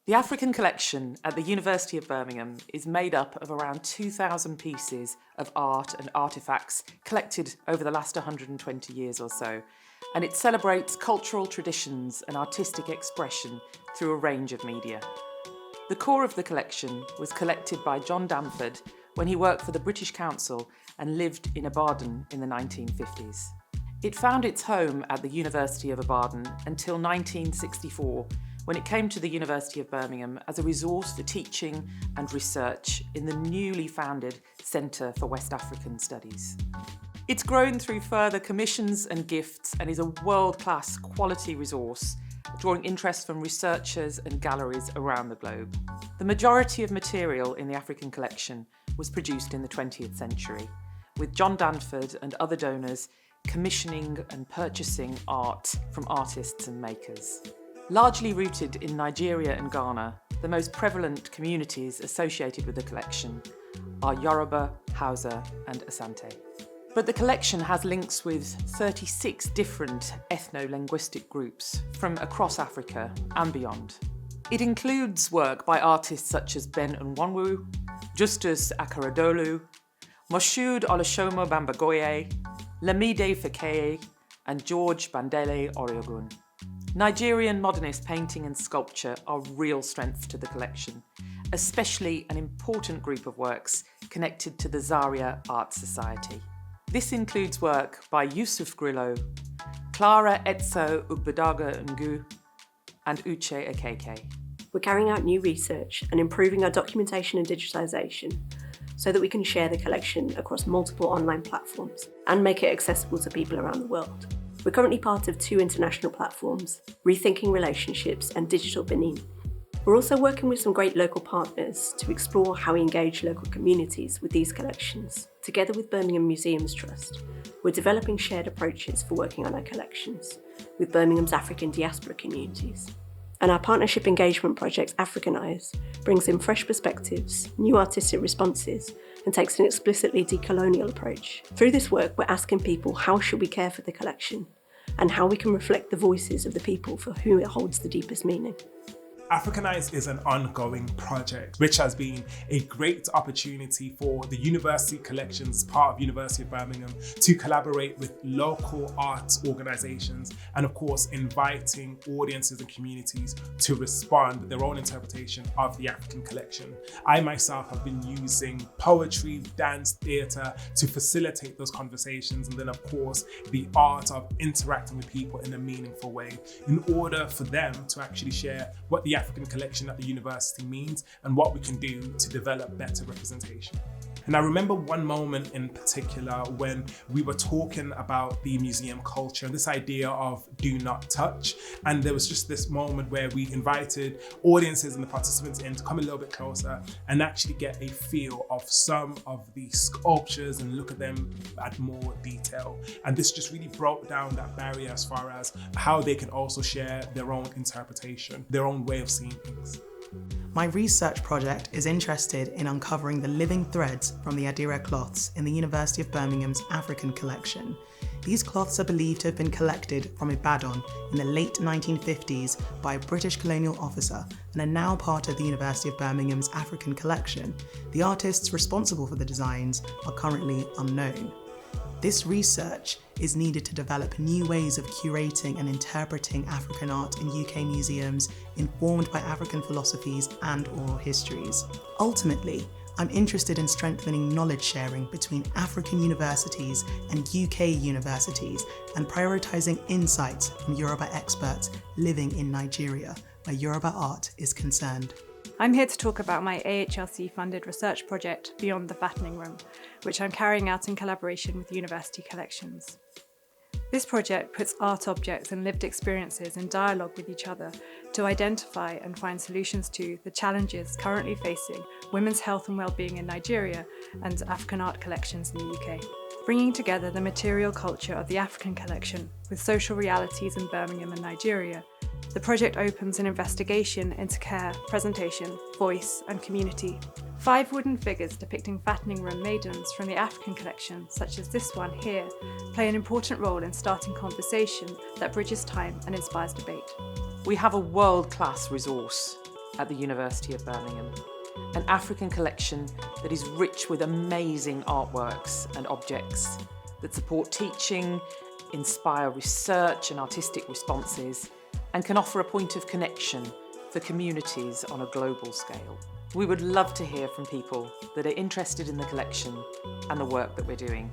The African Collection at the University of Birmingham is made up of around 2,000 pieces of art and artefacts collected over the last 120 years or so, and it celebrates cultural traditions and artistic expression through a range of media. The core of the collection was collected by John Danford when he worked for the British Council and lived in Ibadan in the 1950s. It found its home at the University of Ibadan until 1964, when it came to the University of Birmingham as a resource for teaching and research in the newly founded Centre for West African Studies. It's grown through further commissions and gifts and is a world-class quality resource, drawing interest from researchers and galleries around the globe. The majority of material in the African collection was produced in the 20th century, with John Danford and other donors commissioning and purchasing art from artists and makers. Largely rooted in Nigeria and Ghana, the most prevalent communities associated with the collection are Yoruba, Hausa and Asante. But the collection has links with 36 different ethno-linguistic groups from across Africa and beyond. It includes work by artists such as Ben Nwanwu, Justus Akaradolu, Moshood Olusomo Bambagoye, Lamide Fakeye and George Bandele Oriogun. Nigerian modernist painting and sculpture are real strengths to the collection, especially an important group of works connected to the Zaria Art Society. This includes work by Yusuf Grillo, Clara Etso Ugbadaga Ngu, and Uche Akeke. We're carrying out new research and improving our documentation and digitisation so that we can share the collection across multiple online platforms and make it accessible to people around the world. We're currently part of 2 international platforms, Rethinking Relationships and Digital Benin. We're also working with some great local partners to explore how we engage local communities with these collections. Together with Birmingham Museums Trust, we're developing shared approaches for working on our collections with Birmingham's African diaspora communities. And our partnership engagement project, Africanise, brings in fresh perspectives, new artistic responses, and takes an explicitly decolonial approach. Through this work, we're asking people how should we care for the collection and how we can reflect the voices of the people for whom it holds the deepest meaning. Africanise is an ongoing project which has been a great opportunity for the university collections, part of University of Birmingham, to collaborate with local arts organisations and of course inviting audiences and communities to respond with their own interpretation of the African collection. I myself have been using poetry, dance, theatre to facilitate those conversations, and then of course the art of interacting with people in a meaningful way in order for them to actually share what the African collection at the university means and what we can do to develop better representation. And I remember one moment in particular when we were talking about the museum culture and this idea of do not touch. And there was just this moment where we invited audiences and the participants in to come a little bit closer and actually get a feel of some of the sculptures and look at them at more detail. And this just really broke down that barrier as far as how they can also share their own interpretation, their own way of seeing things. My research project is interested in uncovering the living threads from the Adira cloths in the University of Birmingham's African collection. These cloths are believed to have been collected from Ibadan in the late 1950s by a British colonial officer and are now part of the University of Birmingham's African collection. The artists responsible for the designs are currently unknown. This research is needed to develop new ways of curating and interpreting African art in UK museums informed by African philosophies and oral histories. Ultimately, I'm interested in strengthening knowledge sharing between African universities and UK universities and prioritising insights from Yoruba experts living in Nigeria, where Yoruba art is concerned. I'm here to talk about my AHLC-funded research project, Beyond the Fattening Room, which I'm carrying out in collaboration with University Collections. This project puts art objects and lived experiences in dialogue with each other to identify and find solutions to the challenges currently facing women's health and well-being in Nigeria and African art collections in the UK. Bringing together the material culture of the African collection with social realities in Birmingham and Nigeria, the project opens an investigation into care, presentation, voice and community. 5 wooden figures depicting fattening room maidens from the African collection, such as this one here, play an important role in starting conversation that bridges time and inspires debate. We have a world-class resource. at the University of Birmingham. An African collection that is rich with amazing artworks and objects that support teaching, inspire research and artistic responses, and can offer a point of connection for communities on a global scale. We would love to hear from people that are interested in the collection and the work that we're doing.